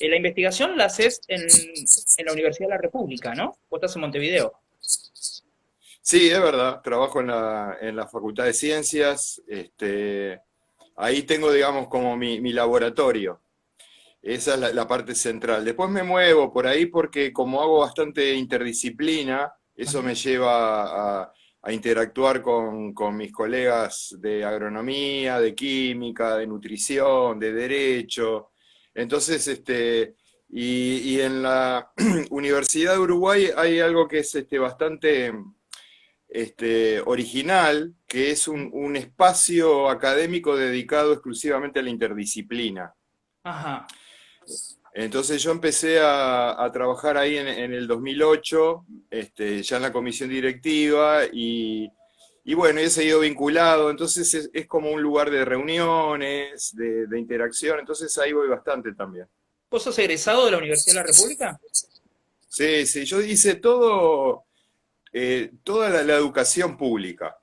La investigación la haces en la Universidad de la República, ¿no? Vos estás en Montevideo. Sí, es verdad, trabajo en la Facultad de Ciencias, ahí tengo, digamos, como mi laboratorio. Esa es la parte central. Después me muevo por ahí porque como hago bastante interdisciplina, eso Ajá. me lleva a interactuar con mis colegas de agronomía, de química, de nutrición, de derecho. Entonces, y en la Universidad de Uruguay hay algo que es bastante original, que es un espacio académico dedicado exclusivamente a la interdisciplina. Ajá. Entonces yo empecé a trabajar ahí en el 2008, ya en la comisión directiva, y bueno, he seguido vinculado, entonces es como un lugar de reuniones, de interacción, entonces ahí voy bastante también. ¿Vos sos egresado de la Universidad de la República? Sí, sí, yo hice toda la educación pública,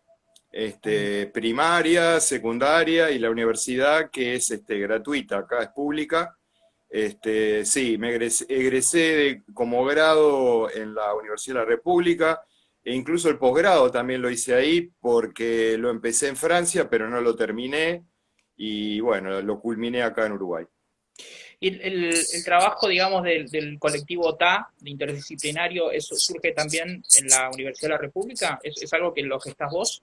primaria, secundaria y la universidad que es gratuita, acá es pública. Sí, egresé como grado en la Universidad de la República, e incluso el posgrado también lo hice ahí porque lo empecé en Francia, pero no lo terminé, y bueno, lo culminé acá en Uruguay. Y el trabajo, digamos, del colectivo TA, de interdisciplinario, ¿eso surge también en la Universidad de la República? Es algo que lo gestás vos?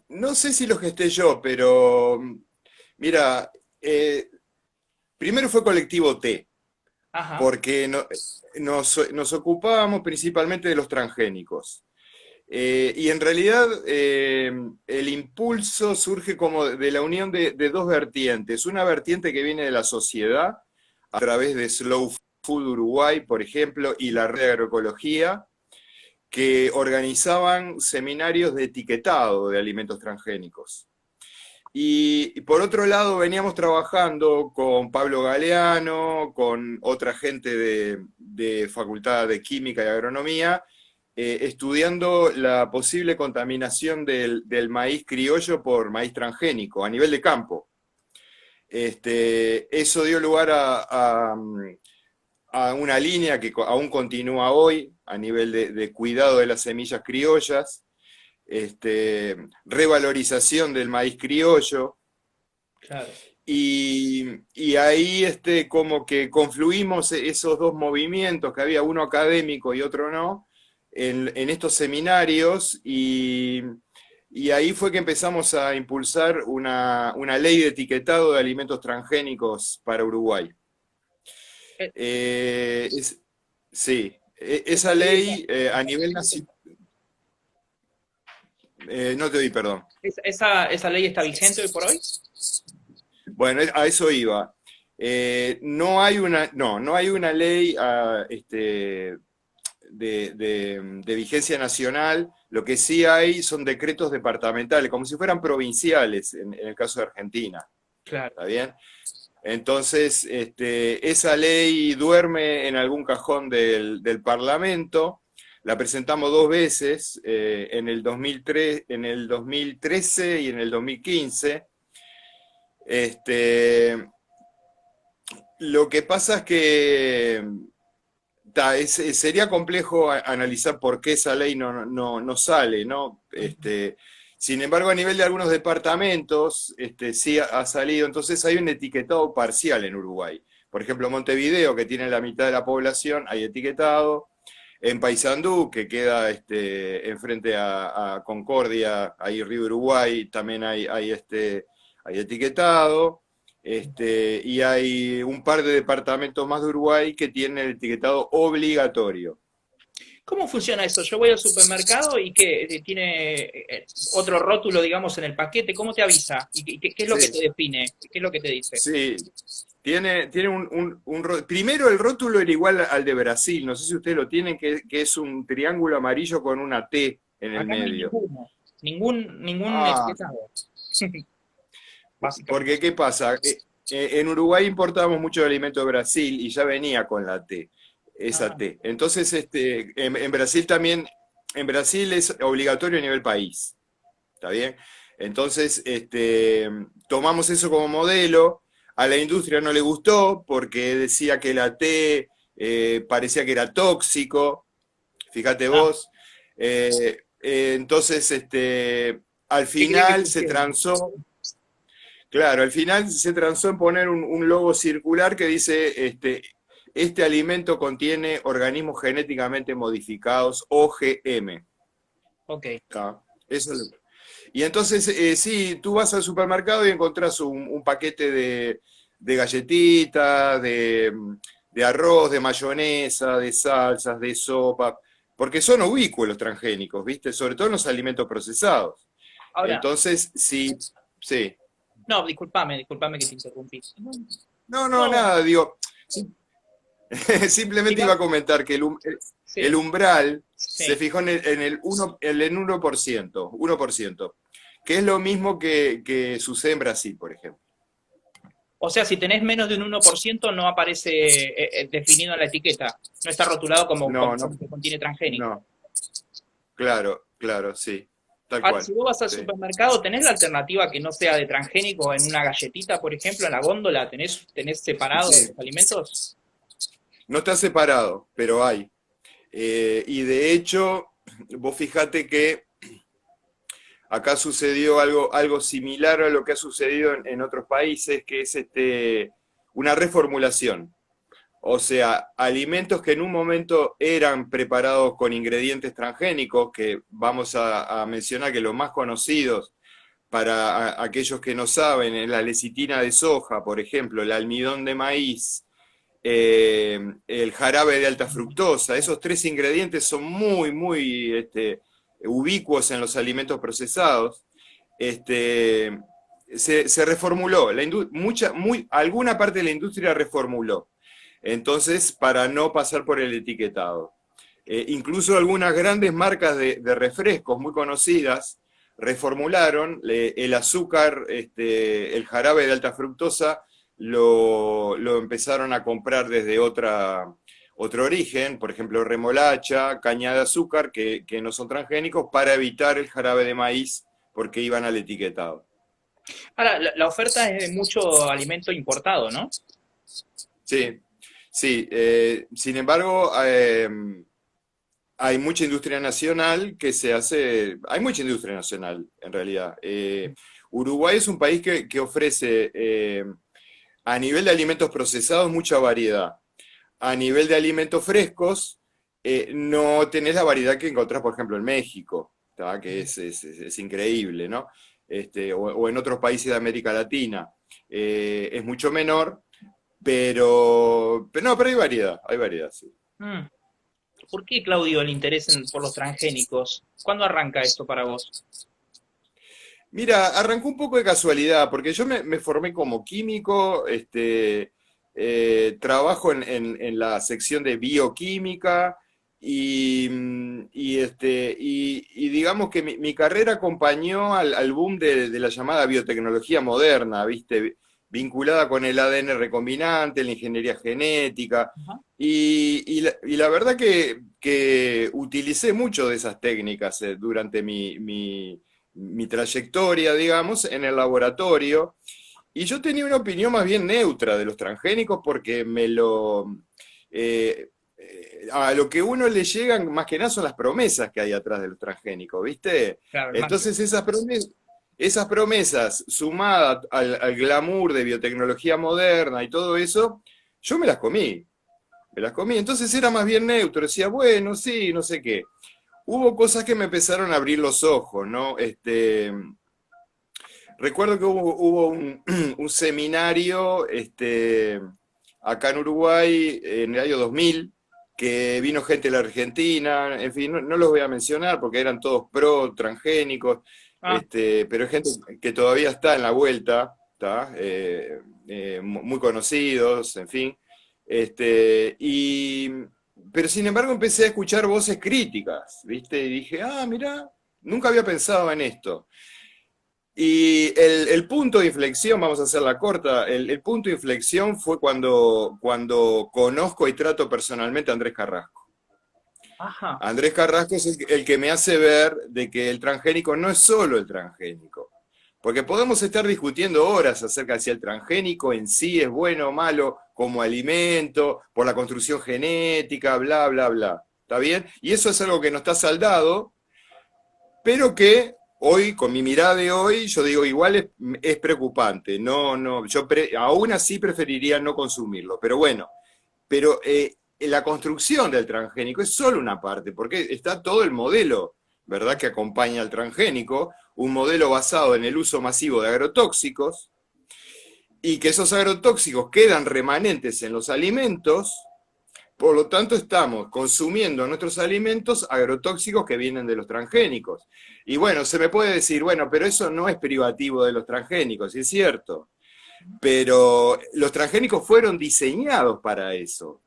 No sé si lo gesté yo, pero mira, primero fue colectivo T, Ajá. porque nos ocupábamos principalmente de los transgénicos. Y en realidad el impulso surge como de la unión de dos vertientes. Una vertiente que viene de la sociedad, a través de Slow Food Uruguay, por ejemplo, y la red de agroecología, que organizaban seminarios de etiquetado de alimentos transgénicos. Y por otro lado veníamos trabajando con Pablo Galeano, con otra gente de Facultad de Química y Agronomía, estudiando la posible contaminación del maíz criollo por maíz transgénico a nivel de campo. Eso dio lugar a una línea que aún continúa hoy a nivel de cuidado de las semillas criollas, revalorización del maíz criollo, Claro. y ahí como que confluimos esos dos movimientos, que había uno académico y otro no, en estos seminarios, y ahí fue que empezamos a impulsar una ley de etiquetado de alimentos transgénicos para Uruguay. Eh, Eh, es- sí, Esa esa ley está, ley a nivel nacional, no te doy perdón. esa ley está vigente hoy por hoy. Bueno, a eso iba. No hay una ley de vigencia nacional. Lo que sí hay son decretos departamentales, como si fueran provinciales en el caso de Argentina. Claro. ¿Está bien? Entonces, esa ley duerme en algún cajón del Parlamento. La presentamos dos veces, en el 2003, en el 2013 y en el 2015. Este, lo que pasa es que sería complejo analizar por qué esa ley no sale, ¿no? Sin embargo, a nivel de algunos departamentos, sí ha salido, entonces hay un etiquetado parcial en Uruguay. Por ejemplo, Montevideo, que tiene la mitad de la población, hay etiquetado. En Paysandú, que queda enfrente a Concordia, ahí Río Uruguay, también hay etiquetado. Y hay un par de departamentos más de Uruguay que tienen el etiquetado obligatorio. ¿Cómo funciona eso? Yo voy al supermercado y que tiene otro rótulo, digamos, en el paquete. ¿Cómo te avisa? ¿Y qué es lo que Sí, te define? ¿Qué es lo que te dice? sí. Tiene primero el rótulo era igual al de Brasil, no sé si ustedes lo tienen, que es un triángulo amarillo con una T en el Acá no hay medio. ninguno. Ningún Ah, etiquetado, básicamente. porque ¿qué pasa? En Uruguay importábamos mucho alimento de Brasil y ya venía con la T, esa Ah, T. Entonces, en Brasil también, en Brasil es obligatorio a nivel país. ¿Está bien? Entonces, tomamos eso como modelo. A la industria no le gustó porque decía que la T parecía que era tóxico, fíjate Ah, vos. Entonces, al ¿qué quiere que final se funcione? transó, claro, al final se transó en poner un logo circular que dice, este alimento contiene organismos genéticamente modificados, OGM. Ok. ¿Tá? Y entonces, sí, tú vas al supermercado y encontrás un paquete de galletitas, de arroz, de mayonesa, de salsas, de sopa, porque son ubicuos los transgénicos, ¿viste? Sobre todo en los alimentos procesados. Ahora, Entonces, sí, sí. no, discúlpame que te interrumpí. No, No, no, no, nada, digo, simplemente iba diga, a comentar que el sí, umbral se sí. fijó en el 1%, 1%, que es lo mismo que sucede en Brasil, por ejemplo. O sea, si tenés menos de un 1% no aparece definido en la etiqueta. No está rotulado No, no, como que contiene transgénico. no, claro, claro, sí, tal Ahora, si cual. vos vas al Sí. supermercado, ¿tenés la alternativa que no sea de transgénico en una galletita, por ejemplo, en la góndola? ¿Tenés separado Sí, los alimentos? no está separado, pero hay. Y de hecho, vos fijate que acá sucedió algo similar a lo que ha sucedido en otros países, que es una reformulación. O sea, alimentos que en un momento eran preparados con ingredientes transgénicos, que vamos a mencionar que los más conocidos para aquellos que no saben, es la lecitina de soja, por ejemplo, el almidón de maíz, el jarabe de alta fructosa. Esos tres ingredientes son muy ubicuos en los alimentos procesados. Este, se reformuló, alguna parte de la industria reformuló. Entonces, para no pasar por el etiquetado. Incluso algunas grandes marcas de refrescos muy conocidas reformularon el azúcar, el jarabe de alta fructosa, lo empezaron a comprar desde otro origen, por ejemplo, remolacha, caña de azúcar, que no son transgénicos, para evitar el jarabe de maíz, porque iban al etiquetado. Ahora, la oferta es de mucho alimento importado, ¿no? Sí, sí. Sin embargo, hay mucha industria nacional que se hace, hay mucha industria nacional en realidad. Uruguay es un país que ofrece a nivel de alimentos procesados mucha variedad. A nivel de alimentos frescos, no tenés la variedad que encontrás, por ejemplo, en México, ¿tá? Que es increíble, ¿no? O en otros países de América Latina. Es mucho menor, pero no, pero hay variedad, sí. Mm. ¿Por qué, Claudio, el interés por los transgénicos? ¿Cuándo arranca esto para vos? Mira, arrancó un poco de casualidad, porque yo me formé como químico, trabajo en la sección de bioquímica y digamos que mi carrera acompañó al boom de la llamada biotecnología moderna, ¿viste? Vinculada con el ADN recombinante, la ingeniería genética, Ajá. y la verdad que utilicé mucho de esas técnicas durante mi trayectoria, digamos, en el laboratorio. Y yo tenía una opinión más bien neutra de los transgénicos porque a lo que uno le llegan más que nada son las promesas que hay atrás de los transgénicos, ¿viste? Claro, el marketing. Entonces esas promesas sumadas al glamour de biotecnología moderna y todo eso, yo me las comí. Me las comí. Entonces era más bien neutro. Decía, bueno, sí, no sé qué. Hubo cosas que me empezaron a abrir los ojos, ¿no? Recuerdo que hubo un seminario acá en Uruguay en el año 2000, que vino gente de la Argentina, en fin, no los voy a mencionar porque eran todos pro transgénicos, Ah, pero hay gente que todavía está en la vuelta, ¿tá? Muy conocidos, en fin. Pero sin embargo empecé a escuchar voces críticas, ¿viste? Y dije, mira, nunca había pensado en esto. Y el punto de inflexión, vamos a hacerla corta, el punto de inflexión fue cuando conozco y trato personalmente a Andrés Carrasco. ajá. Andrés Carrasco es el que me hace ver de que el transgénico no es solo el transgénico. Porque podemos estar discutiendo horas acerca de si el transgénico en sí es bueno o malo como alimento, por la construcción genética, bla, bla, bla. ¿Está bien? Y eso es algo que no está saldado, pero que hoy, con mi mirada de hoy, yo digo, igual es preocupante. No, no, aún así preferiría no consumirlo. Pero bueno, pero la construcción del transgénico es solo una parte, porque está todo el modelo, ¿verdad?, que acompaña al transgénico, un modelo basado en el uso masivo de agrotóxicos, y que esos agrotóxicos quedan remanentes en los alimentos, por lo tanto estamos consumiendo en nuestros alimentos agrotóxicos que vienen de los transgénicos. Y bueno, se me puede decir, bueno, pero eso no es privativo de los transgénicos, y es cierto, pero los transgénicos fueron diseñados para eso.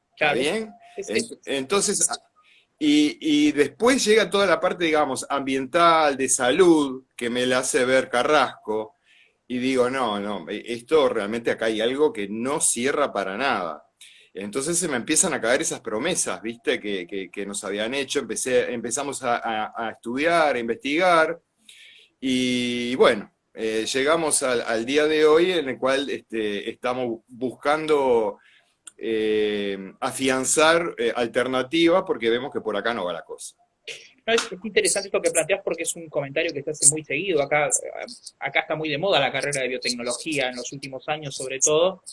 ¿Está Claro, bien? es- Entonces, y después llega toda la parte, digamos, ambiental, de salud, que me la hace ver Carrasco, y digo, no, no, esto realmente acá hay algo que no cierra para nada. Entonces se me empiezan a caer esas promesas, ¿viste? Que nos habían hecho, empezamos a estudiar, a investigar, y bueno, llegamos al día de hoy en el cual estamos buscando afianzar alternativas porque vemos que por acá no va la cosa. no, es interesante esto que planteas porque es un comentario que se hace muy seguido. Acá está muy de moda la carrera de biotecnología en los últimos años, sobre todo,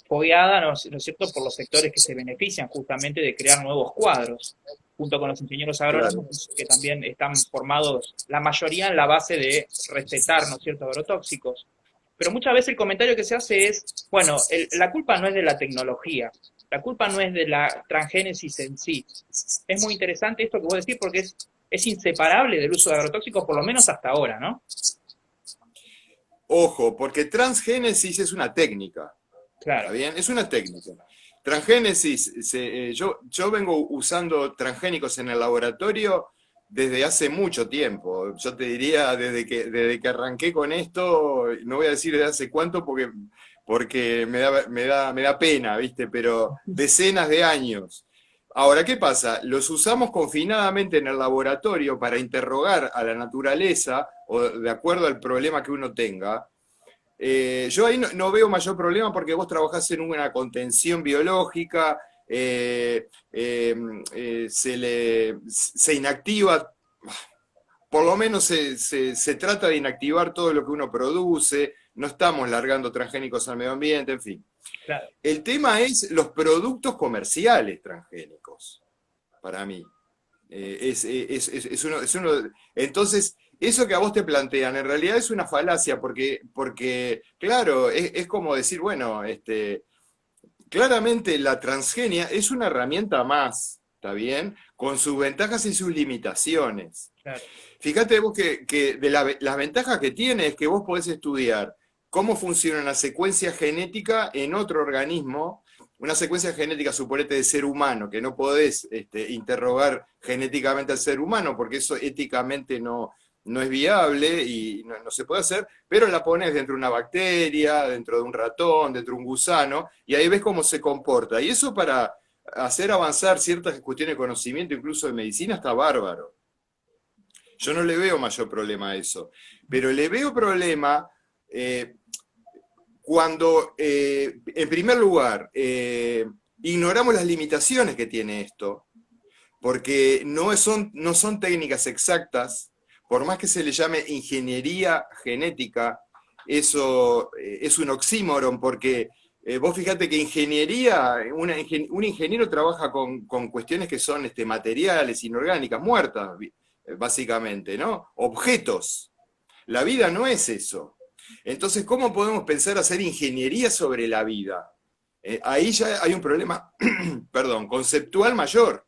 fogueada, ¿no es cierto?, por los sectores que se benefician justamente de crear nuevos cuadros, junto con los ingenieros Claro. agrónomos, que también están formados, la mayoría en la base de recetar, ¿no es cierto?, agrotóxicos. Pero muchas veces el comentario que se hace es, bueno, la culpa no es de la tecnología, la culpa no es de la transgénesis en sí. Es muy interesante esto que vos decís porque es inseparable del uso de agrotóxicos, por lo menos hasta ahora, ¿no? Ojo, porque transgénesis es una técnica, ¿está Claro, bien? Es una técnica. Transgénesis, yo vengo usando transgénicos en el laboratorio desde hace mucho tiempo. Yo te diría, desde que arranqué con esto, no voy a decir desde hace cuánto porque me da pena, ¿viste? Pero decenas de años. Ahora, ¿qué pasa? Los usamos confinadamente en el laboratorio para interrogar a la naturaleza o de acuerdo al problema que uno tenga. Yo ahí no veo mayor problema porque vos trabajás en una contención biológica, se inactiva, por lo menos se trata de inactivar todo lo que uno produce, no estamos largando transgénicos al medio ambiente, en fin. claro. El tema es los productos comerciales transgénicos, para mí. Entonces, eso que a vos te plantean, en realidad es una falacia, porque claro, es como decir, bueno, claramente la transgenia es una herramienta más, ¿está bien? Con sus ventajas y sus limitaciones. Claro. Fíjate vos que las ventajas que tiene es que vos podés estudiar cómo funciona una secuencia genética en otro organismo, una secuencia genética, suponete, de ser humano, que no podés interrogar genéticamente al ser humano, porque eso éticamente no es viable y no se puede hacer, pero la pones dentro de una bacteria, dentro de un ratón, dentro de un gusano, y ahí ves cómo se comporta. Y eso para hacer avanzar ciertas cuestiones de conocimiento, incluso de medicina, está bárbaro. Yo no le veo mayor problema a eso, pero le veo problema cuando, en primer lugar, ignoramos las limitaciones que tiene esto, porque no son técnicas exactas, por más que se le llame ingeniería genética, eso es un oxímoron, porque vos fíjate que ingeniería, un ingeniero trabaja con cuestiones que son materiales, inorgánicas, muertas, básicamente, ¿no? Objetos. La vida no es eso. Entonces, ¿cómo podemos pensar hacer ingeniería sobre la vida? Ahí ya hay un problema, perdón, conceptual mayor.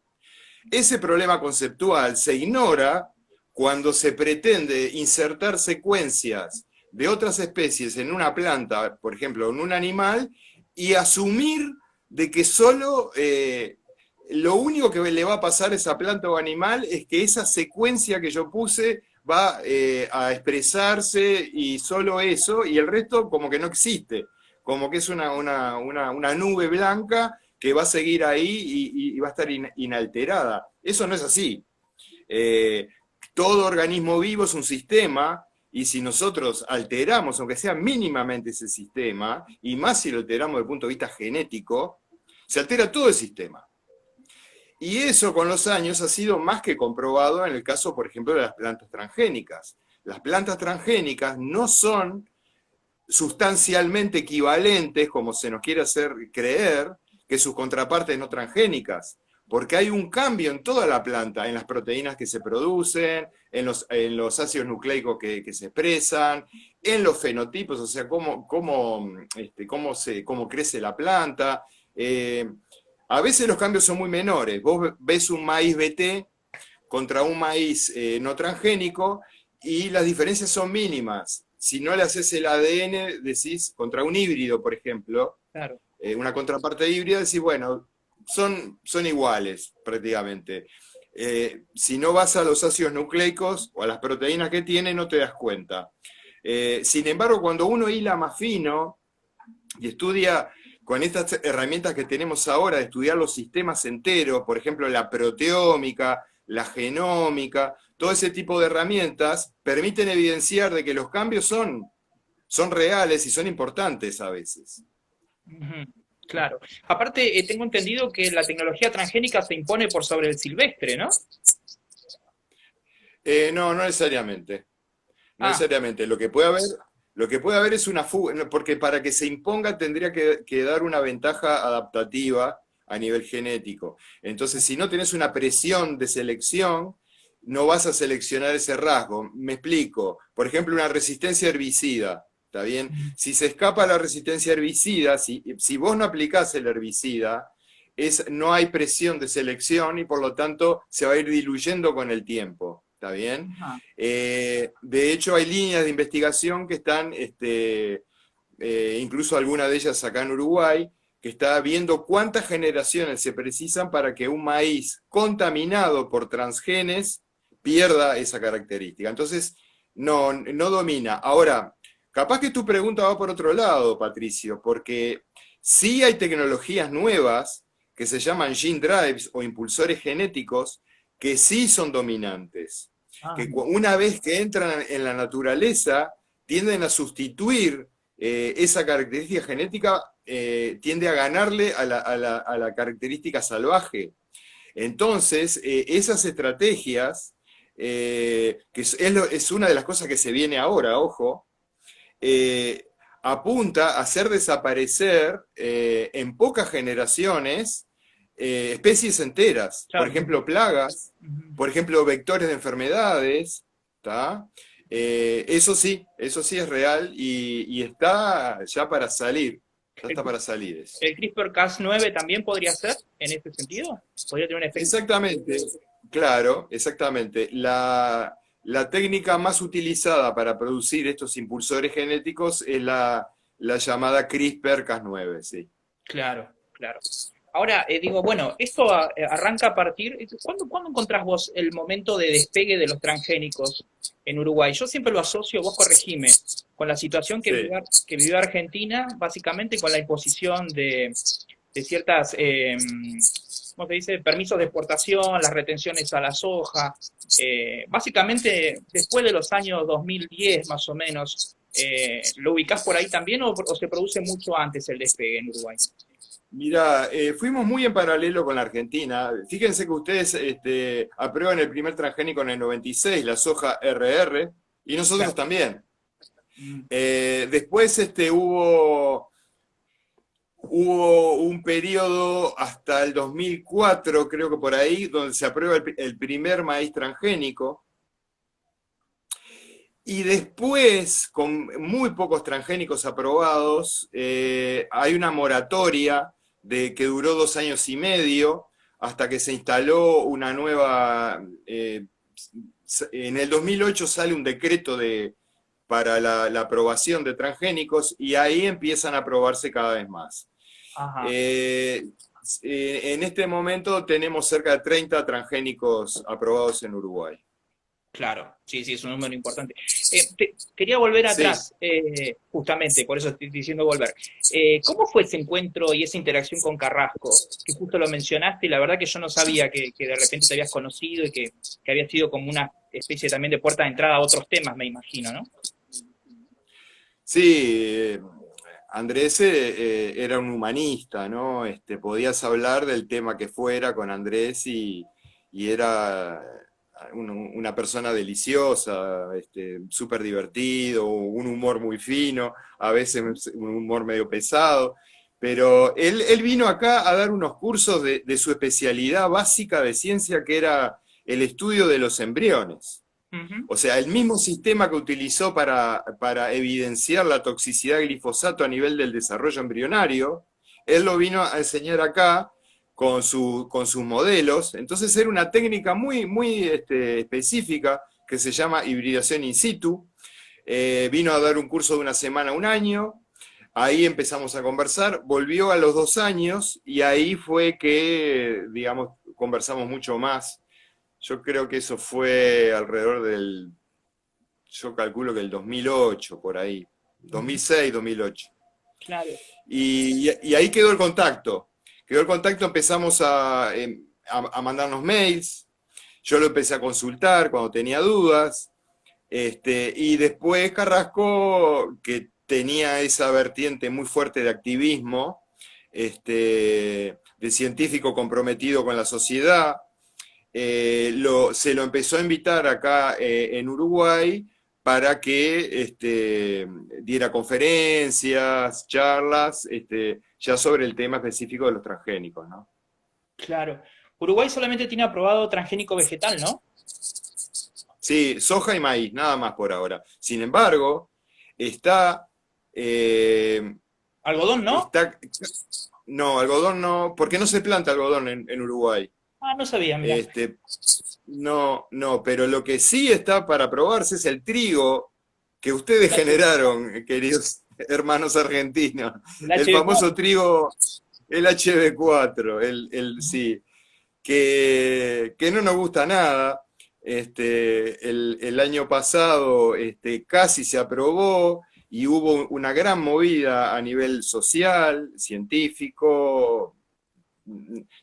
Ese problema conceptual se ignora cuando se pretende insertar secuencias de otras especies en una planta, por ejemplo, en un animal, y asumir de que solo lo único que le va a pasar a esa planta o animal es que esa secuencia que yo puse va a expresarse y solo eso, y el resto como que no existe, como que es una nube blanca que va a seguir ahí y va a estar inalterada. Eso no es así. Todo organismo vivo es un sistema Y si nosotros alteramos, aunque sea mínimamente ese sistema, y más si lo alteramos desde el punto de vista genético, se altera todo el sistema. Y eso con los años ha sido más que comprobado en el caso, por ejemplo, de las plantas transgénicas. Las plantas transgénicas no son sustancialmente equivalentes, como se nos quiere hacer creer, que sus contrapartes no transgénicas, porque hay un cambio en toda la planta, en las proteínas que se producen, en los ácidos nucleicos que se expresan, en los fenotipos, o sea, cómo crece la planta. A veces los cambios son muy menores. Vos ves un maíz BT contra un maíz no transgénico y las diferencias son mínimas. Si no le haces el ADN, decís, contra un híbrido, por ejemplo, Claro. una contraparte híbrida, decís, bueno, son iguales prácticamente. Si no vas a los ácidos nucleicos o a las proteínas que tiene, no te das cuenta. Sin embargo, cuando uno hila más fino y estudia con estas herramientas que tenemos ahora de estudiar los sistemas enteros, por ejemplo, la proteómica, la genómica, todo ese tipo de herramientas permiten evidenciar de que los cambios son reales y son importantes a veces. Ujú, claro. Aparte, tengo entendido que la tecnología transgénica se impone por sobre el silvestre, ¿no? No, no necesariamente. No Ah, necesariamente. Lo que puede haber es una fuga, no, porque para que se imponga tendría que dar una ventaja adaptativa a nivel genético. Entonces, si no tenés una presión de selección, no vas a seleccionar ese rasgo. Me explico. Por ejemplo, una resistencia herbicida, ¿está bien? Si se escapa la resistencia herbicida, si vos no aplicás el herbicida, no hay presión de selección y por lo tanto se va a ir diluyendo con el tiempo. ¿Está bien? ajá, De hecho, hay líneas de investigación que están, incluso alguna de ellas acá en Uruguay, que está viendo cuántas generaciones se precisan para que un maíz contaminado por transgenes pierda esa característica. Entonces, no domina. Ahora, capaz que tu pregunta va por otro lado, Patricio, porque sí hay tecnologías nuevas que se llaman gene drives o impulsores genéticos que sí son dominantes, ah, que una vez que entran en la naturaleza, tienden a sustituir esa característica genética, tiende a ganarle a la característica salvaje. Entonces, esas estrategias, que es una de las cosas que se viene ahora, ojo, eh, apunta a hacer desaparecer en pocas generaciones especies enteras, por claro. ejemplo, plagas, Ujú. por ejemplo, vectores de enfermedades, ¿tá? Eso sí es real y está ya para salir, ya ¿El, está para salir eso. el CRISPR-Cas9 también podría ser en ese sentido? ¿Podría tener un efecto? Exactamente, claro, exactamente. La técnica más utilizada para producir estos impulsores genéticos es la llamada CRISPR-Cas9, sí. Claro, claro. Ahora, digo, bueno, esto arranca a partir. ¿Cuándo encontrás vos el momento de despegue de los transgénicos en Uruguay? Yo siempre lo asocio, vos corregime, con la situación Sí. que vivió Argentina, básicamente con la imposición de ciertas, ¿cómo se dice?, permisos de exportación, las retenciones a la soja. Básicamente, después de los años 2010, más o menos, ¿lo ubicás por ahí también o se produce mucho antes el despegue en Uruguay? Mira, fuimos muy en paralelo con la Argentina. Fíjense que ustedes aprueban el primer transgénico en el 96, la soja RR, y nosotros Claro. también. Mm, Después hubo un periodo hasta el 2004, creo que por ahí, donde se aprueba el primer maíz transgénico. Y después, con muy pocos transgénicos aprobados, hay una moratoria que duró 2 años y medio, hasta que se instaló una nueva... en el 2008 sale un decreto para la aprobación de transgénicos y ahí empiezan a aprobarse cada vez más. ajá. Eh, en este momento tenemos cerca de 30 transgénicos aprobados en Uruguay. Claro, sí, sí, es un número importante. Quería volver Sí. atrás, justamente, por eso estoy diciendo volver. ¿Cómo fue ese encuentro y esa interacción con Carrasco? Que justo lo mencionaste y la verdad que yo no sabía que de repente te habías conocido y que había sido como una especie también de puerta de entrada a otros temas, me imagino, ¿no? Sí, Andrés era un humanista, ¿no? Podías hablar del tema que fuera con Andrés y era una persona deliciosa, súper divertido, un humor muy fino, a veces un humor medio pesado, pero él vino acá a dar unos cursos de su especialidad básica de ciencia, que era el estudio de los embriones. Ujú. O sea, el mismo sistema que utilizó para evidenciar la toxicidad del glifosato a nivel del desarrollo embrionario, él lo vino a enseñar acá con sus modelos. Entonces era una técnica muy específica que se llama hibridación in situ. Vino a dar un curso de una semana a un año. Ahí empezamos a conversar, volvió a los 2 años y ahí fue que, digamos, conversamos mucho más. Yo creo que eso fue alrededor yo calculo que el 2008, por ahí, Ujú. 2006, 2008. Claro. Y ahí quedó el contacto, empezamos a mandarnos mails, yo lo empecé a consultar cuando tenía dudas, y después Carrasco, que tenía esa vertiente muy fuerte de activismo, de científico comprometido con la sociedad, se lo empezó a invitar acá en Uruguay para que diera conferencias, charlas, ya sobre el tema específico de los transgénicos, ¿no? Claro. Uruguay solamente tiene aprobado transgénico vegetal, ¿no? Sí, soja y maíz, nada más por ahora. Sin embargo, está, eh, Algodón, ¿no? está, no, algodón no, porque no se planta algodón en Uruguay. Ah, no sabía, mira. Este, no, no, pero lo que sí está para probarse es el trigo que ustedes El H, generaron, queridos hermanos argentinos. el El famoso HB4. trigo, el HB4, Ujú. sí, que no nos gusta nada. El año pasado casi se aprobó y hubo una gran movida a nivel social, científico,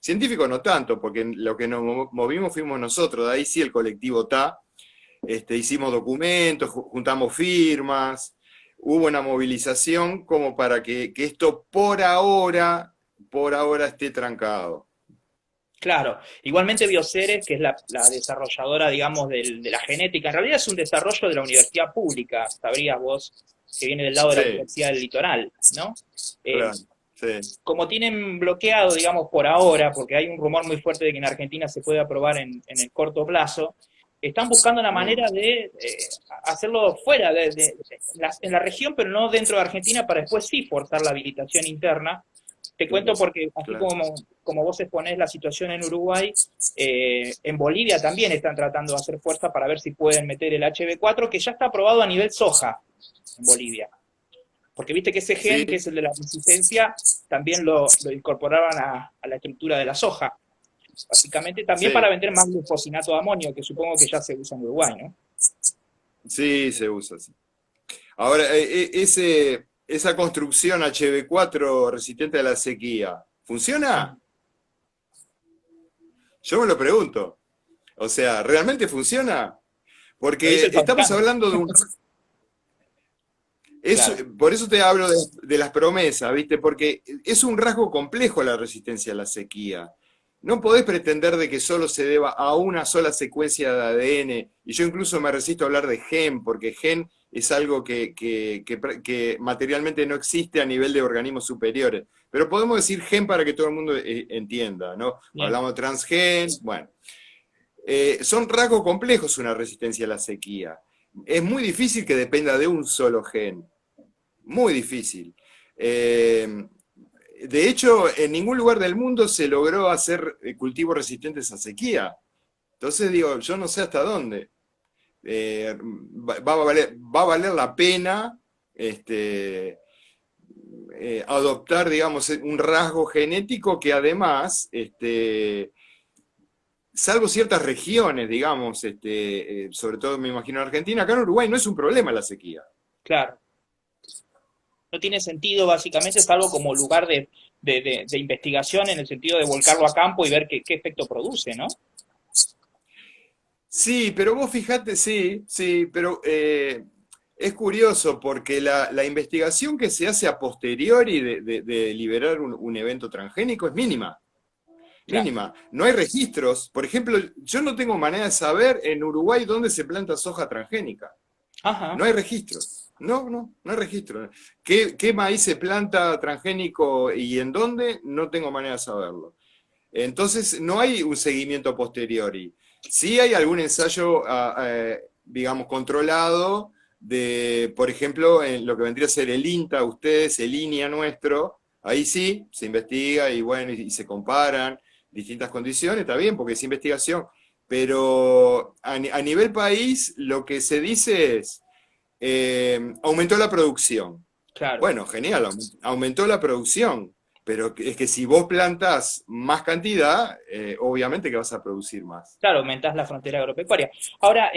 científico no tanto, porque lo que nos movimos fuimos nosotros, de ahí sí el colectivo TA, hicimos documentos, juntamos firmas, hubo una movilización como para que esto por ahora esté trancado. Claro. Igualmente Bioceres, que es la desarrolladora, digamos, de la genética, en realidad es un desarrollo de la universidad pública, sabrías vos, que viene del lado de la Sí, Universidad del Litoral, ¿no? Eh, claro, sí. como tienen bloqueado, digamos, por ahora, porque hay un rumor muy fuerte de que en Argentina se puede aprobar en el corto plazo, están buscando una Mm, manera de hacerlo fuera en la región, pero no dentro de Argentina, para después sí forzar la habilitación interna. Te cuento porque, así claro. como vos exponés la situación en Uruguay, en Bolivia también están tratando de hacer fuerza para ver si pueden meter el HB4, que ya está aprobado a nivel soja en Bolivia. Porque viste que ese Sí, gen, que es el de la resistencia, también lo incorporaban a la estructura de la soja. Básicamente también para sí, vender más glufosinato de amonio, que supongo que ya se usa en Uruguay, ¿no? sí, se usa, sí. Ahora, esa construcción HB4 resistente a la sequía, ¿funciona? Yo me lo pregunto. O sea, ¿realmente funciona? Lo dice Porque el estamos fabricante. hablando de un... Claro, Por eso te hablo de las promesas, ¿viste? Porque es un rasgo complejo la resistencia a la sequía. No podés pretender de que solo se deba a una sola secuencia de ADN, y yo incluso me resisto a hablar de gen, porque gen es algo que materialmente no existe a nivel de organismos superiores. Pero podemos decir gen para que todo el mundo entienda, ¿no? bien. Hablamos de transgen, bueno. Son rasgos complejos una resistencia a la sequía. Es muy difícil que dependa de un solo gen. Muy difícil. De hecho, en ningún lugar del mundo se logró hacer cultivos resistentes a sequía. Entonces digo, yo no sé hasta dónde. Va a valer la pena adoptar, digamos, un rasgo genético que además, salvo ciertas regiones, digamos, sobre todo me imagino en Argentina, acá en Uruguay no es un problema la sequía. Claro. No tiene sentido, básicamente, es algo como lugar de investigación en el sentido de volcarlo a campo y ver qué efecto produce, ¿no? Sí, pero vos fijate, sí, sí, pero Es curioso porque la investigación que se hace a posteriori de liberar un evento transgénico es mínima. Claro. Mínima. No hay registros. Por ejemplo, yo no tengo manera de saber en Uruguay dónde se planta soja transgénica. No Ajá. hay registros. No hay registro. ¿Qué maíz se planta transgénico y en dónde? No tengo manera de saberlo. Entonces, no hay un seguimiento a posteriori. Sí hay algún ensayo, digamos, controlado de, por ejemplo, en lo que vendría a ser el INTA, ustedes, el INIA nuestro, ahí sí, se investiga y bueno, y se comparan distintas condiciones, está bien, porque es investigación, pero a nivel país lo que se dice es, aumentó la producción. Claro. Bueno, genial, aumentó la producción, pero es que si vos plantás más cantidad, obviamente que vas a producir más. Claro, aumentás la frontera agropecuaria. Ahora,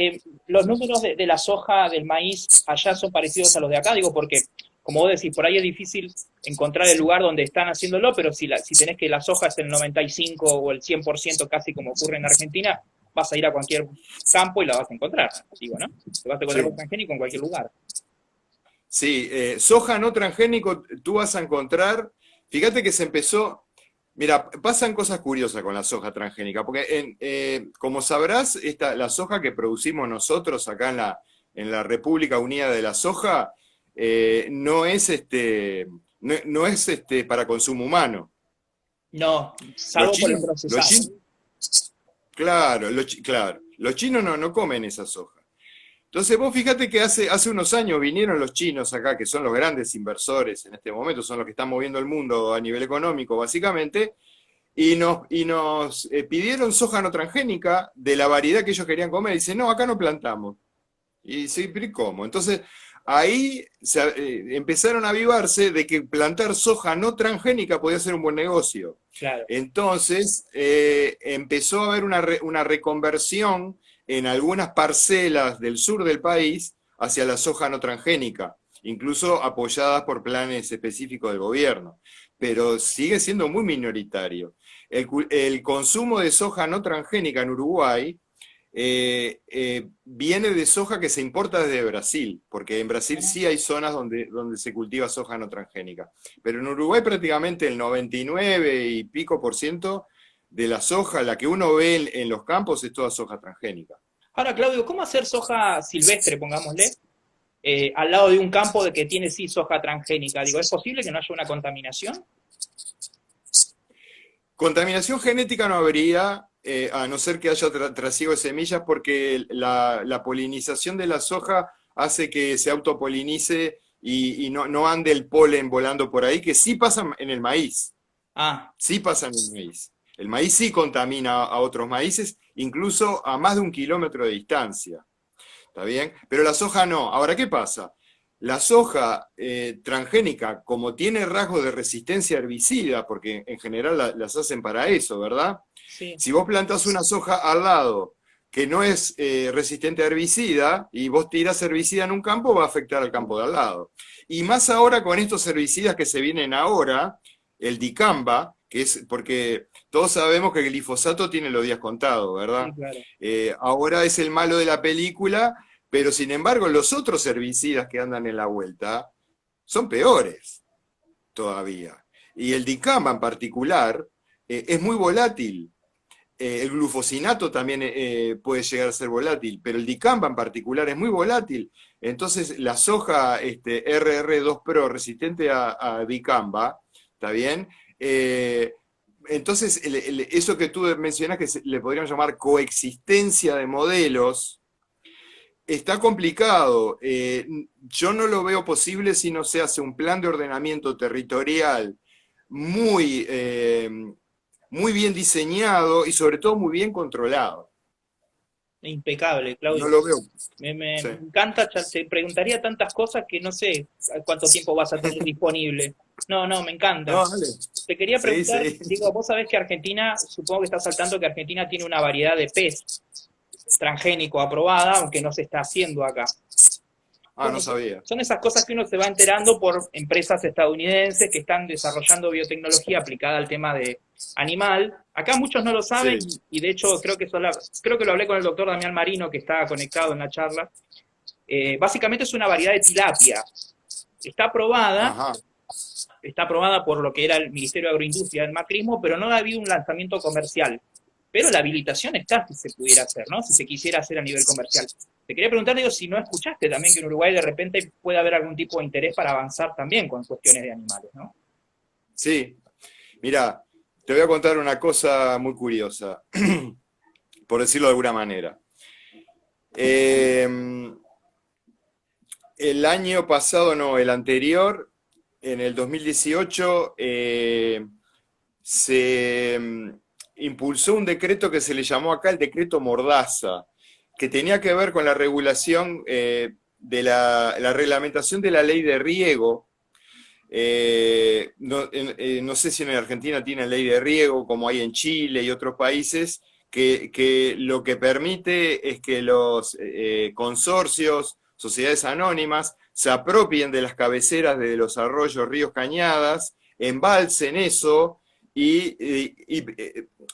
los números de la soja, del maíz, allá son parecidos a los de acá, digo, porque, como vos decís, por ahí es difícil encontrar el lugar donde están haciéndolo, pero si tenés que la soja es el 95 o el 100% casi como ocurre en Argentina, vas a ir a cualquier campo y la vas a encontrar, digo, ¿no? Te vas a encontrar Sí, con transgénico en cualquier lugar. sí, soja no transgénico tú vas a encontrar, fíjate que se empezó, mira, pasan cosas curiosas con la soja transgénica, porque como sabrás, la soja que producimos nosotros acá en la República Unida de la Soja, no es no es para consumo humano. No, Los salvo por el chinos, procesado. claro, claro, los chinos no comen esa soja. Entonces vos fíjate que hace unos años vinieron los chinos acá, que son los grandes inversores en este momento, son los que están moviendo el mundo a nivel económico básicamente, y nos pidieron soja no transgénica de la variedad que ellos querían comer. Y dicen, no, acá no plantamos. Y dice, ¿pero y cómo? Entonces ahí empezaron a avivarse de que plantar soja no transgénica podía ser un buen negocio. Claro. Entonces empezó a haber una reconversión en algunas parcelas del sur del país hacia la soja no transgénica, incluso apoyadas por planes específicos del gobierno, pero sigue siendo muy minoritario. El consumo de soja no transgénica en Uruguay viene de soja que se importa desde Brasil, porque en Brasil sí hay zonas donde se cultiva soja no transgénica, pero en Uruguay prácticamente el 99 y pico por ciento de la soja, la que uno ve en los campos, es toda soja transgénica. Ahora, Claudio, ¿cómo hacer soja silvestre, pongámosle, al lado de un campo de que tiene sí soja transgénica? Digo, ¿es posible que no haya una contaminación? Contaminación genética no habría, a no ser que haya trasiego de semillas, porque la polinización de la soja hace que se autopolinice y no ande el polen volando por ahí, que sí pasa en el maíz. Ah, Sí pasa en el maíz. El maíz sí contamina a otros maíces, incluso a más de 1 kilómetro de distancia. ¿Está bien? Pero la soja no. Ahora, ¿qué pasa? La soja transgénica, como tiene rasgos de resistencia herbicida, porque en general las hacen para eso, ¿verdad? sí. Si vos plantás una soja al lado que no es resistente a herbicida y vos tirás herbicida en un campo, va a afectar al campo de al lado. Y más ahora con estos herbicidas que se vienen ahora, el dicamba, que es porque todos sabemos que el glifosato tiene los días contados, Sí, ¿verdad? claro. Ahora es el malo de la película, pero sin embargo los otros herbicidas que andan en la vuelta son peores todavía. Y el dicamba en particular es muy volátil. El glufosinato también puede llegar a ser volátil, pero el dicamba en particular es muy volátil. Entonces la soja RR2 Pro resistente a dicamba, ¿está bien? Entonces eso que tú mencionas que le podríamos llamar coexistencia de modelos, está complicado. Yo no lo veo posible si no se hace un plan de ordenamiento territorial muy, muy bien diseñado y sobre todo muy bien controlado. Impecable, No Claudio. lo veo. Me Sí. encanta, te preguntaría tantas cosas que no sé cuánto tiempo vas a tener disponible. No, no, me encanta. No, dale. Te quería Sí, preguntar, sí. digo, vos sabés que Argentina, supongo que estás saltando que Argentina tiene una variedad de pez transgénico aprobada, aunque no se está haciendo acá. Ah, Bueno, no sabía. son esas cosas que uno se va enterando por empresas estadounidenses que están desarrollando biotecnología aplicada al tema de animal. Acá muchos no lo saben Sí. y de hecho creo que lo hablé con el doctor Damián Marino que está conectado en la charla. Básicamente es una variedad de tilapia. Está aprobada, Ajá. está aprobada por lo que era el Ministerio de Agroindustria del macrismo, pero no ha habido un lanzamiento comercial. Pero la habilitación está si se pudiera hacer, ¿no? Si se quisiera hacer a nivel comercial. Te quería preguntar, digo, si no escuchaste también que en Uruguay de repente puede haber algún tipo de interés para avanzar también con cuestiones de animales, ¿no? Sí, mira, te voy a contar una cosa muy curiosa, por decirlo de alguna manera. Eh, el año pasado, no, el anterior, en el 2018, se impulsó un decreto que se le llamó acá el decreto Mordaza, que tenía que ver con la regulación de la reglamentación de la ley de riego. No sé si en Argentina tienen ley de riego, como hay en Chile y otros países, que lo que permite es que los consorcios, sociedades anónimas, se apropien de las cabeceras de los arroyos, ríos, cañadas, embalsen eso,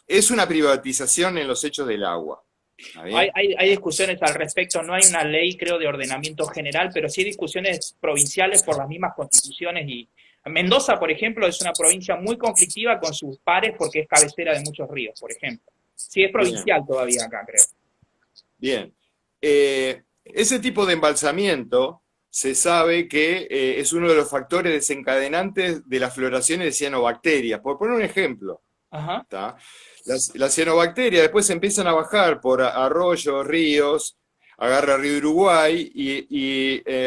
es una privatización en los hechos del agua. ¿Está bien? Hay discusiones al respecto, no hay una ley, creo, de ordenamiento general, pero sí hay discusiones provinciales por las mismas constituciones y Mendoza, por ejemplo, es una provincia muy conflictiva con sus pares porque es cabecera de muchos ríos, por ejemplo. Sí, es Bien. provincial todavía acá, creo. Bien. Ese tipo de embalsamiento se sabe que es uno de los factores desencadenantes de las floraciones de cianobacterias. Por poner un ejemplo, Ajá. ¿tá? Las cianobacterias después empiezan a bajar por arroyos, ríos, agarra Río Uruguay,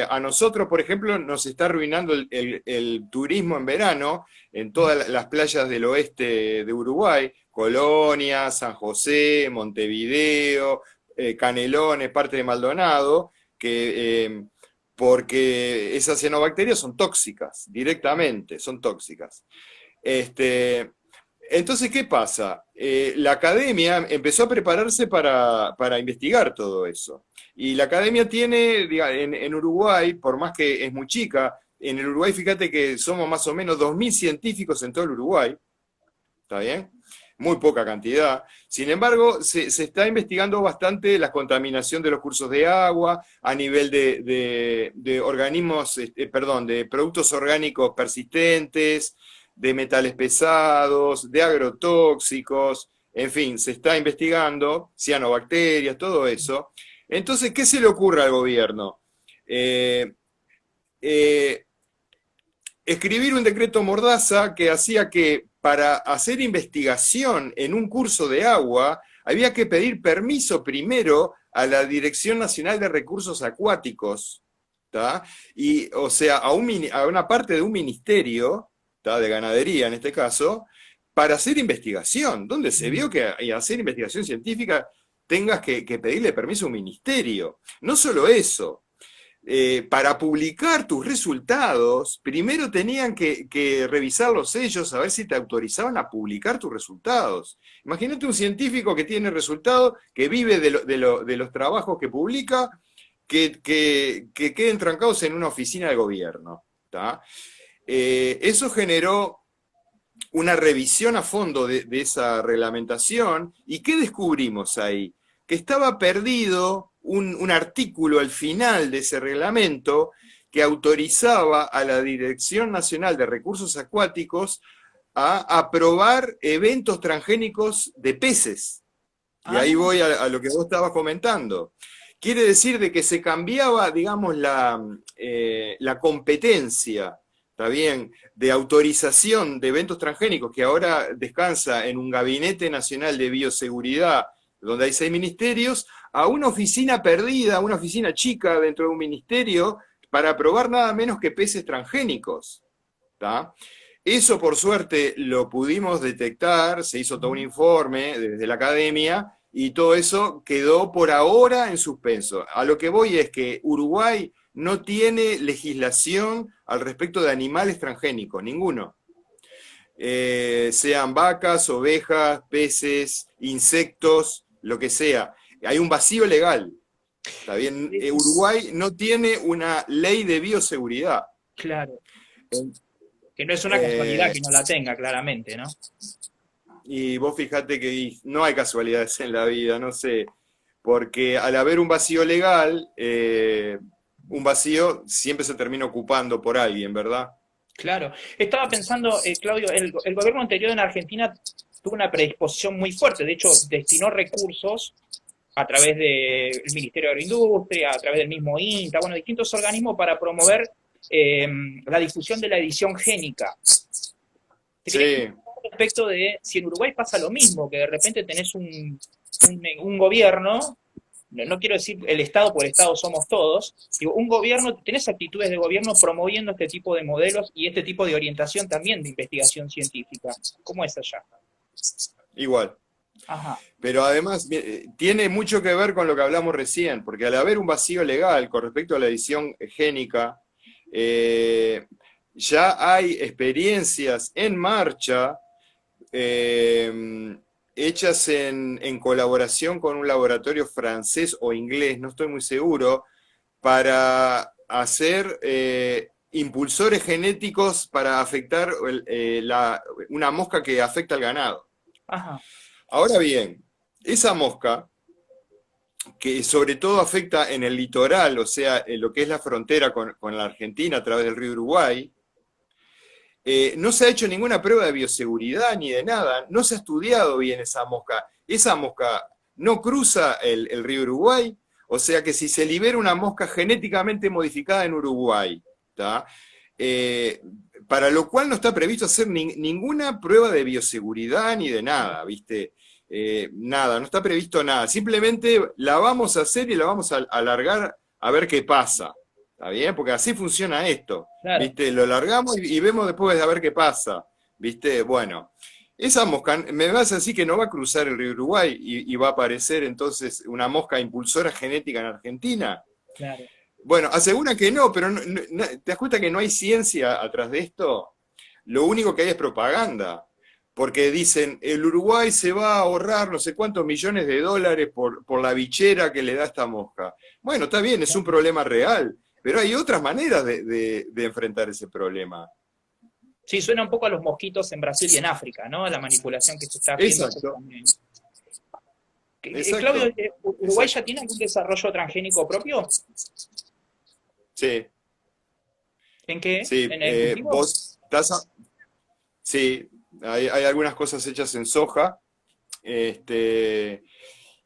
a nosotros, por ejemplo, nos está arruinando el turismo en verano en todas las playas del oeste de Uruguay, Colonia, San José, Montevideo, Canelones, parte de Maldonado, porque esas cianobacterias son tóxicas, directamente, son tóxicas. Este, entonces, ¿qué pasa? La academia empezó a prepararse para investigar todo eso. Y la academia tiene, en Uruguay, por más que es muy chica, en el Uruguay fíjate que somos más o menos 2.000 científicos en todo el Uruguay, ¿está bien? Muy poca cantidad. Sin embargo, se está investigando bastante la contaminación de los cursos de agua a nivel de organismos, perdón, de productos orgánicos persistentes, de metales pesados, de agrotóxicos, en fin, se está investigando, cianobacterias, todo eso. Entonces, ¿qué se le ocurre al gobierno? Eh, eh, Escribir un decreto Mordaza que hacía que para hacer investigación en un curso de agua había que pedir permiso primero a la Dirección Nacional de Recursos Acuáticos, ¿tá? Y, o sea, a una parte de un ministerio, ¿tá? De ganadería en este caso, para hacer investigación, donde se vio que hacer investigación científica tengas que pedirle permiso a un ministerio. No solo eso, para publicar tus resultados, primero tenían que revisar los sellos a ver si te autorizaban a publicar tus resultados. Imagínate un científico que tiene resultados, que vive de los trabajos que publica, que queden trancados en una oficina de gobierno. ¿Tá? Eso generó una revisión a fondo de esa reglamentación. ¿Y qué descubrimos ahí? Que estaba perdido un artículo al final de ese reglamento que autorizaba a la Dirección Nacional de Recursos Acuáticos a aprobar eventos transgénicos de peces. Y Ah, ahí voy a lo que vos estabas comentando. Quiere decir de que se cambiaba, digamos, la competencia, ¿está bien?, de autorización de eventos transgénicos, que ahora descansa en un Gabinete Nacional de Bioseguridad, donde hay 6 ministerios, a una oficina perdida, una oficina chica dentro de un ministerio, para aprobar nada menos que peces transgénicos. ¿Tá? Eso, por suerte, lo pudimos detectar, se hizo todo un informe desde la academia, y todo eso quedó por ahora en suspenso. A lo que voy es que Uruguay no tiene legislación al respecto de animales transgénicos, ninguno. Sean vacas, ovejas, peces, insectos, lo que sea. Hay un vacío legal. ¿Está bien? Uruguay no tiene una ley de bioseguridad. claro. Que no es una casualidad Eh, que no la tenga, claramente, ¿no? y vos fijate que no hay casualidades en la vida, no sé, porque al haber un vacío legal, un vacío siempre se termina ocupando por alguien, ¿verdad? Claro. Estaba pensando, Claudio, el gobierno anterior en Argentina tuvo una predisposición muy fuerte. De hecho, destinó recursos a través del Ministerio de Agroindustria, a través del mismo INTA, bueno, distintos organismos para promover la difusión de la edición génica. Te quería Sí, preguntar respecto de si en Uruguay pasa lo mismo, que de repente tenés un gobierno, no quiero decir el Estado, porque el Estado somos todos, digo, un gobierno, tenés actitudes de gobierno promoviendo este tipo de modelos y este tipo de orientación también de investigación científica. ¿Cómo es allá? igual. Ajá, Pero además tiene mucho que ver con lo que hablamos recién, porque al haber un vacío legal con respecto a la edición génica, eh, ya hay experiencias en marcha hechas en colaboración con un laboratorio francés o inglés, no estoy muy seguro, para hacer impulsores genéticos para afectar una mosca que afecta al ganado. ajá, Ahora bien, esa mosca, que sobre todo afecta en el litoral, o sea, en lo que es la frontera con la Argentina a través del río Uruguay, no se ha hecho ninguna prueba de bioseguridad ni de nada, no se ha estudiado bien esa mosca. Esa mosca no cruza el río Uruguay, o sea que si se libera una mosca genéticamente modificada en Uruguay, ¿tá? Eh, para lo cual no está previsto hacer ninguna prueba de bioseguridad ni de nada, ¿viste? Nada, no está previsto nada. Simplemente la vamos a hacer y la vamos a alargar a ver qué pasa. ¿Está bien? Porque así funciona esto. claro. ¿Viste? Lo largamos y vemos después a ver qué pasa. ¿Viste? Bueno, esa mosca, me vas a decir que no va a cruzar el río Uruguay y va a aparecer entonces una mosca impulsora genética en Argentina. Claro. Bueno, asegura que no, pero ¿te das cuenta que no hay ciencia atrás de esto? Lo único que hay es propaganda. Porque dicen, el Uruguay se va a ahorrar no sé cuántos millones de dólares por la bichera que le da esta mosca. Bueno, está bien, es un problema real, pero hay otras maneras de enfrentar ese problema. Sí, suena un poco a los mosquitos en Brasil y en África, ¿no? La manipulación que se está haciendo Exacto, también. Claudio, exacto, ¿Uruguay ya exacto. tiene algún desarrollo transgénico propio? Sí, ¿En qué? sí. ¿En el cultivo? Vos estás, sí, hay algunas cosas hechas en soja, este,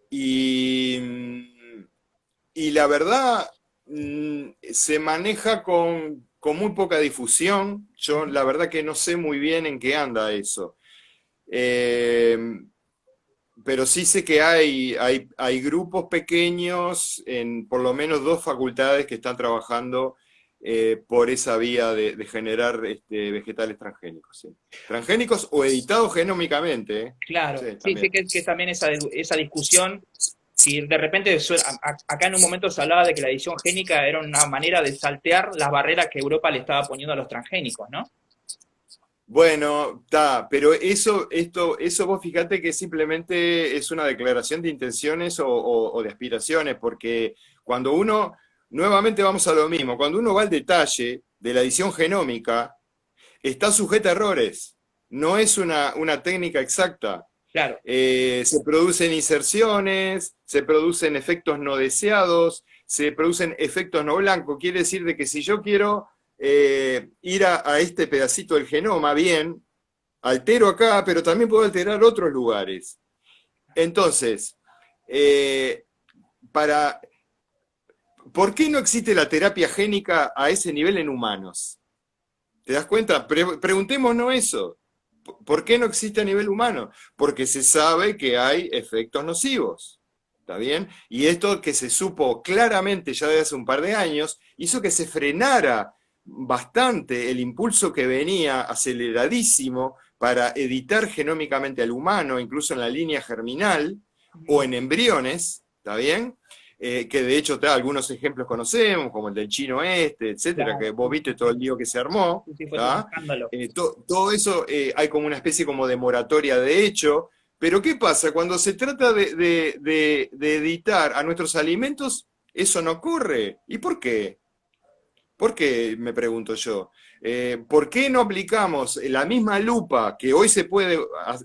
y, y la verdad se maneja con muy poca difusión. Yo Ujú. la verdad que no sé muy bien en qué anda eso. Eh, pero sí sé que hay grupos pequeños en por lo menos dos facultades que están trabajando por esa vía de generar vegetales transgénicos. ¿Sí? Transgénicos o editados genómicamente. Claro, Sí, sí, sí también. que es también esa discusión. Si de repente, acá en un momento se hablaba de que la edición génica era una manera de saltear las barreras que Europa le estaba poniendo a los transgénicos, ¿no? Bueno, está, pero eso vos fíjate que simplemente es una declaración de intenciones o de aspiraciones, porque cuando uno, nuevamente vamos a lo mismo, cuando uno va al detalle de la edición genómica, está sujeta a errores, no es una técnica exacta. Claro, Se producen inserciones, se producen efectos no deseados, se producen efectos no blancos. Quiere decir de que si yo quiero ir a este pedacito del genoma, bien, altero acá, pero también puedo alterar otros lugares. Entonces, eh, para, ¿por qué no existe la terapia génica a ese nivel en humanos? ¿Te das cuenta? Preguntémonos eso. ¿Por qué no existe a nivel humano? Porque se sabe que hay efectos nocivos. ¿Está bien? Y esto que se supo claramente ya desde hace un par de años, hizo que se frenara bastante el impulso que venía aceleradísimo para editar genómicamente al humano, incluso en la línea germinal o en embriones, ¿está bien? Que de hecho algunos ejemplos conocemos, como el del chino este, etcétera, que claro, vos viste todo el lío que se armó, sí, sí, fue todo un ¿tá? escándalo. Todo eso hay como una especie como de moratoria de hecho, pero ¿qué pasa? Cuando se trata de editar a nuestros alimentos, eso no ocurre. ¿Y por qué? ¿Por qué? Me pregunto yo. ¿Por qué no aplicamos la misma lupa que hoy se puede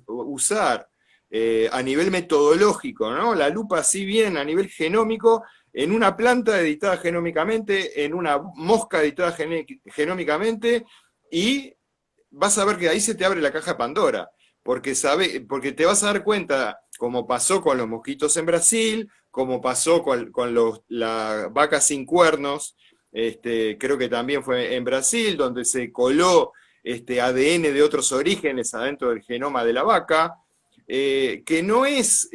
usar a nivel metodológico, ¿no? La lupa, si bien a nivel genómico, en una planta editada genómicamente, en una mosca editada genómicamente, y vas a ver que ahí se te abre la caja de Pandora, porque te vas a dar cuenta, como pasó con los mosquitos en Brasil, como pasó con la vaca sin cuernos, creo que también fue en Brasil, donde se coló ADN de otros orígenes adentro del genoma de la vaca, que no es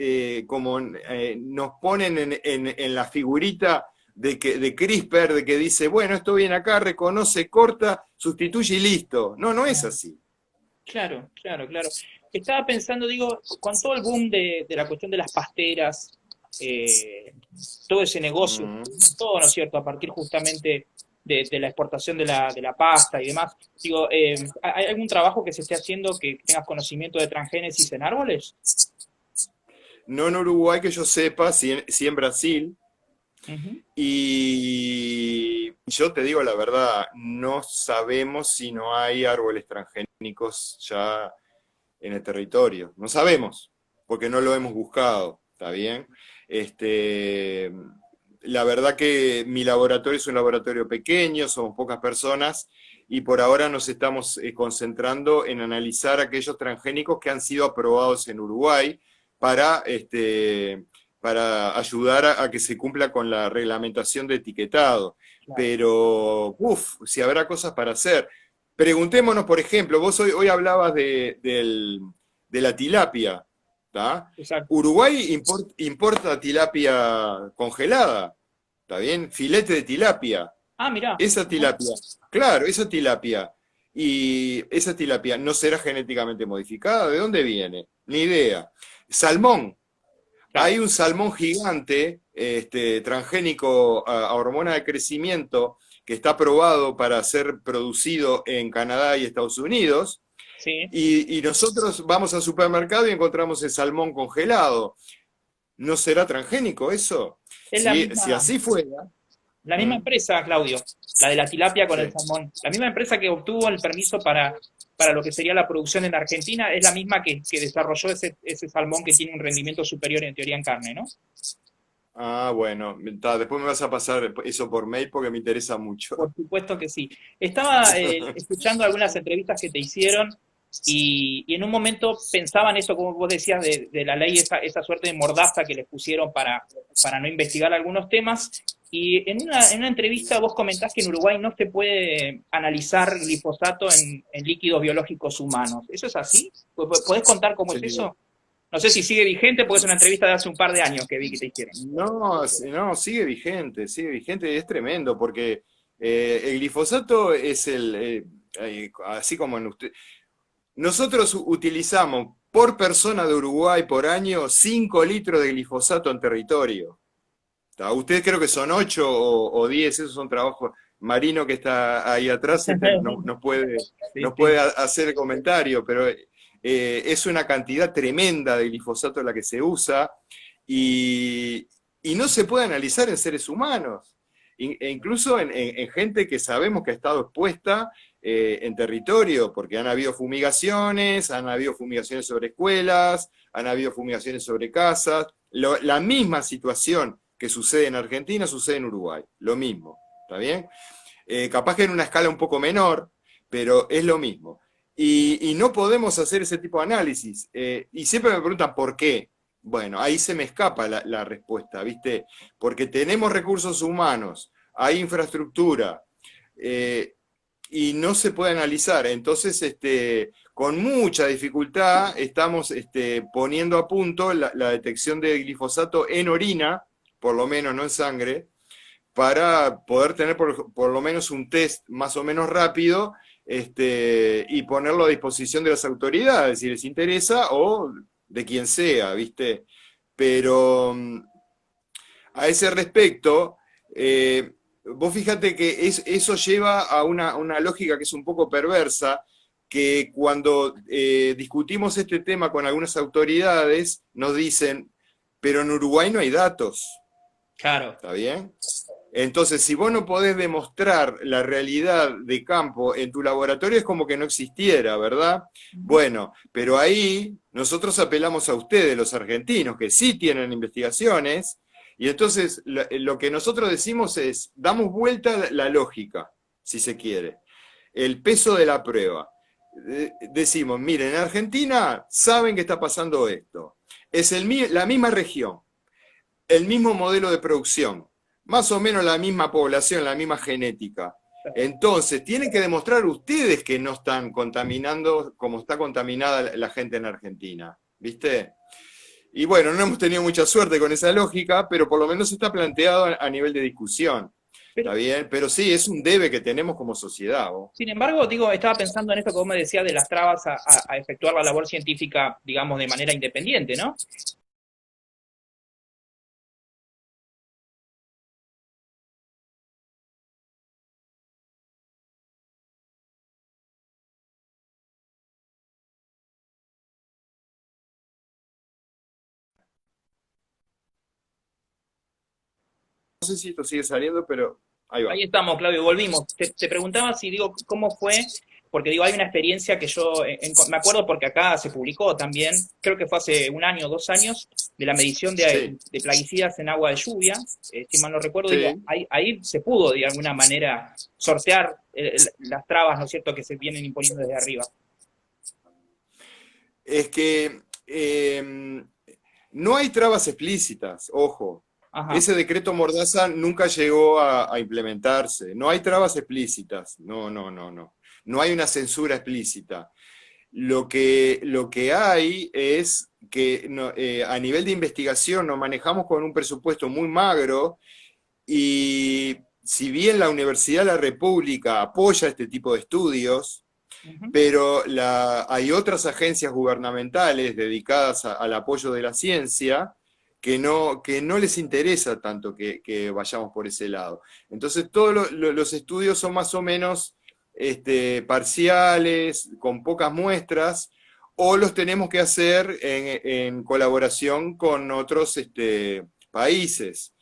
como nos ponen en la figurita de CRISPR, de que dice, bueno, esto viene acá, reconoce, corta, sustituye y listo. No, no es así. Claro, claro, claro. Estaba pensando, digo, con todo el boom de la cuestión de las pasteras, eh, todo ese negocio, Mm. todo, ¿no es cierto?, a partir justamente de la exportación de la pasta y demás. Digo, ¿hay algún trabajo que se esté haciendo que tengas conocimiento de transgénesis en árboles? No en Uruguay que yo sepa, sí en Brasil. Ujú. Y yo te digo la verdad, no sabemos si no hay árboles transgénicos ya en el territorio. No sabemos, porque no lo hemos buscado, ¿está bien? Este, la verdad que mi laboratorio es un laboratorio pequeño, somos pocas personas, y por ahora nos estamos concentrando en analizar aquellos transgénicos que han sido aprobados en Uruguay para, para ayudar a que se cumpla con la reglamentación de etiquetado. Claro, Pero, uff, si habrá cosas para hacer. Preguntémonos, por ejemplo, vos hoy hablabas de la tilapia, ¿tá? exacto. Uruguay importa tilapia congelada, ¿está bien? Filete de tilapia. Ah, mirá. Esa tilapia, claro, esa tilapia. Y esa tilapia no será genéticamente modificada. ¿De dónde viene? Ni idea. Salmón. Claro. Hay un salmón gigante, transgénico a hormona de crecimiento, que está aprobado para ser producido en Canadá y Estados Unidos, Sí. y nosotros vamos al supermercado y encontramos el salmón congelado. ¿No será transgénico eso? Es la Si misma, así fuera. la misma ¿Mm? empresa, Claudio, la de la tilapia con el Sí. salmón. La misma empresa que obtuvo el permiso para lo que sería la producción en Argentina es la misma que desarrolló ese salmón que tiene un rendimiento superior en teoría en carne, ¿no? Ah, bueno, después me vas a pasar eso por mail porque me interesa mucho. Por supuesto que sí. Estaba escuchando algunas entrevistas que te hicieron y en un momento pensaban eso, como vos decías, de la ley, esa suerte de mordaza que les pusieron para no investigar algunos temas. Y en una entrevista vos comentás que en Uruguay no se puede analizar glifosato en líquidos biológicos humanos. ¿Eso es así? ¿Podés contar cómo es Sí. eso? No sé si sigue vigente porque es una entrevista de hace un par de años que vi que te hicieron. No, no, sigue vigente, es tremendo, porque el glifosato es así como en usted, nosotros utilizamos por persona de Uruguay por año 5 litros de glifosato en territorio. Ustedes creo que son 8 o 10, esos son trabajos. Marino que está ahí atrás no puede, Sí, no sí. puede hacer el comentario, pero es una cantidad tremenda de glifosato la que se usa y, y no se puede analizar en seres humanos, e incluso en gente que sabemos que ha estado expuesta en territorio, porque han habido fumigaciones sobre escuelas, han habido fumigaciones sobre casas, la misma situación que sucede en Argentina sucede en Uruguay, lo mismo, ¿está bien? Capaz que en una escala un poco menor, pero es lo mismo. Y no podemos hacer ese tipo de análisis. Y siempre me preguntan por qué. Bueno, ahí se me escapa la respuesta, ¿viste? Porque tenemos recursos humanos, hay infraestructura, y no se puede analizar. Entonces, con mucha dificultad estamos poniendo a punto la detección de glifosato en orina, por lo menos no en sangre, para poder tener por lo menos un test más o menos rápido, y ponerlo a disposición de las autoridades, si les interesa, o de quien sea, ¿viste? Pero a ese respecto, vos fíjate que eso lleva a una lógica que es un poco perversa, que cuando discutimos este tema con algunas autoridades, nos dicen, pero en Uruguay no hay datos, Claro. ¿está bien? Entonces, si vos no podés demostrar la realidad de campo en tu laboratorio, es como que no existiera, ¿verdad? Bueno, pero ahí nosotros apelamos a ustedes, los argentinos, que sí tienen investigaciones Y entonces lo que nosotros decimos es, damos vuelta a la lógica, si se quiere, el peso de la prueba. Decimos, miren, en Argentina saben que está pasando esto. Es la misma región, el mismo modelo de producción, más o menos la misma población, la misma genética. Entonces, tienen que demostrar ustedes que no están contaminando como está contaminada la gente en Argentina, ¿viste? Y bueno, no hemos tenido mucha suerte con esa lógica, pero por lo menos está planteado a nivel de discusión. ¿Está bien? Pero sí, es un debe que tenemos como sociedad. ¿Oh? Sin embargo, digo, estaba pensando en esto que vos me decías de las trabas a efectuar la labor científica, digamos, de manera independiente, ¿no? No sé si esto sigue saliendo, pero ahí va. Ahí estamos, Claudio, volvimos. Te preguntaba si, digo, cómo fue, porque digo, hay una experiencia que yo, me acuerdo porque acá se publicó también, creo que fue hace un año o 2 años, de la medición Sí, de plaguicidas en agua de lluvia, si mal no recuerdo, digo, sí. ahí se pudo de alguna manera sortear las trabas, ¿no es cierto?, que se vienen imponiendo desde arriba. Es que no hay trabas explícitas, ojo. Ajá, Ese decreto Mordaza nunca llegó a implementarse. No hay trabas explícitas. No, no, no, no. No hay una censura explícita. Lo que hay es que a nivel de investigación nos manejamos con un presupuesto muy magro y si bien la Universidad de la República apoya este tipo de estudios, ujú, pero hay otras agencias gubernamentales dedicadas al apoyo de la ciencia que no les interesa tanto que vayamos por ese lado. Entonces todos los estudios son más o menos parciales, con pocas muestras, o los tenemos que hacer en colaboración con otros países.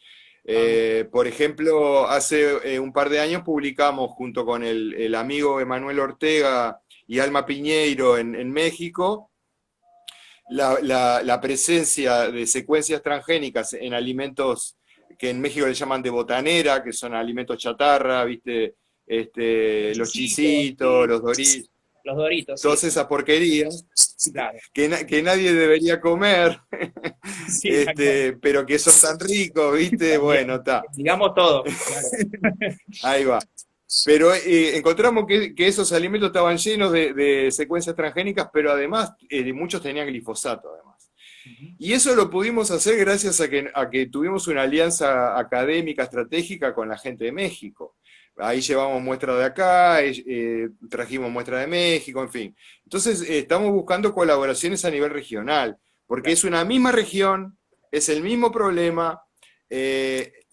ah, Por ejemplo, hace un par de años publicamos junto con el amigo Emanuel Ortega y Alma Piñeiro en México la presencia de secuencias transgénicas en alimentos que en México le llaman de botanera, que son alimentos chatarra, ¿viste? los Los chisitos, chisitos, sí, los doritos, los doritos, sí, todas esas porquerías claro, que nadie debería comer, sí, tal cual, pero que son tan ricos, ¿viste? Bueno, también, está, digamos todo, claro. ahí va. Pero encontramos que esos alimentos estaban llenos de secuencias transgénicas, pero además muchos tenían glifosato, además. Ujú, Y eso lo pudimos hacer gracias a que tuvimos una alianza académica estratégica con la gente de México. Ahí llevamos muestras de acá, trajimos muestras de México, en fin. Entonces, estamos buscando colaboraciones a nivel regional, porque claro. es una misma región, es el mismo problema,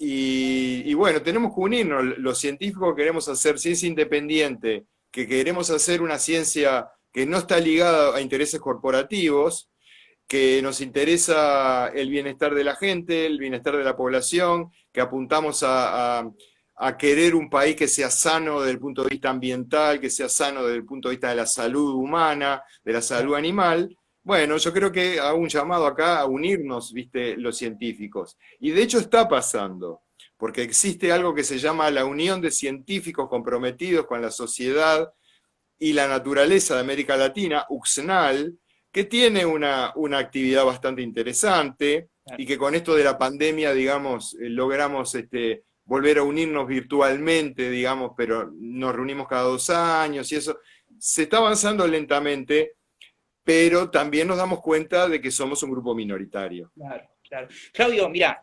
y bueno, tenemos que unirnos. Los científicos que queremos hacer ciencia independiente, que queremos hacer una ciencia que no está ligada a intereses corporativos, que nos interesa el bienestar de la gente, el bienestar de la población, que apuntamos a querer un país que sea sano desde el punto de vista ambiental, que sea sano desde el punto de vista de la salud humana, de la salud animal. Bueno, yo creo que hago un llamado acá a unirnos, viste, los científicos. Y de hecho está pasando, porque existe algo que se llama la Unión de Científicos Comprometidos con la Sociedad y la Naturaleza de América Latina, UXNAL, que tiene una actividad bastante interesante Claro. y que con esto de la pandemia, digamos, logramos volver a unirnos virtualmente, digamos, pero nos reunimos cada 2 años y eso. Se está avanzando lentamente, pero también nos damos cuenta de que somos un grupo minoritario. Claro, claro. Claudio, mira,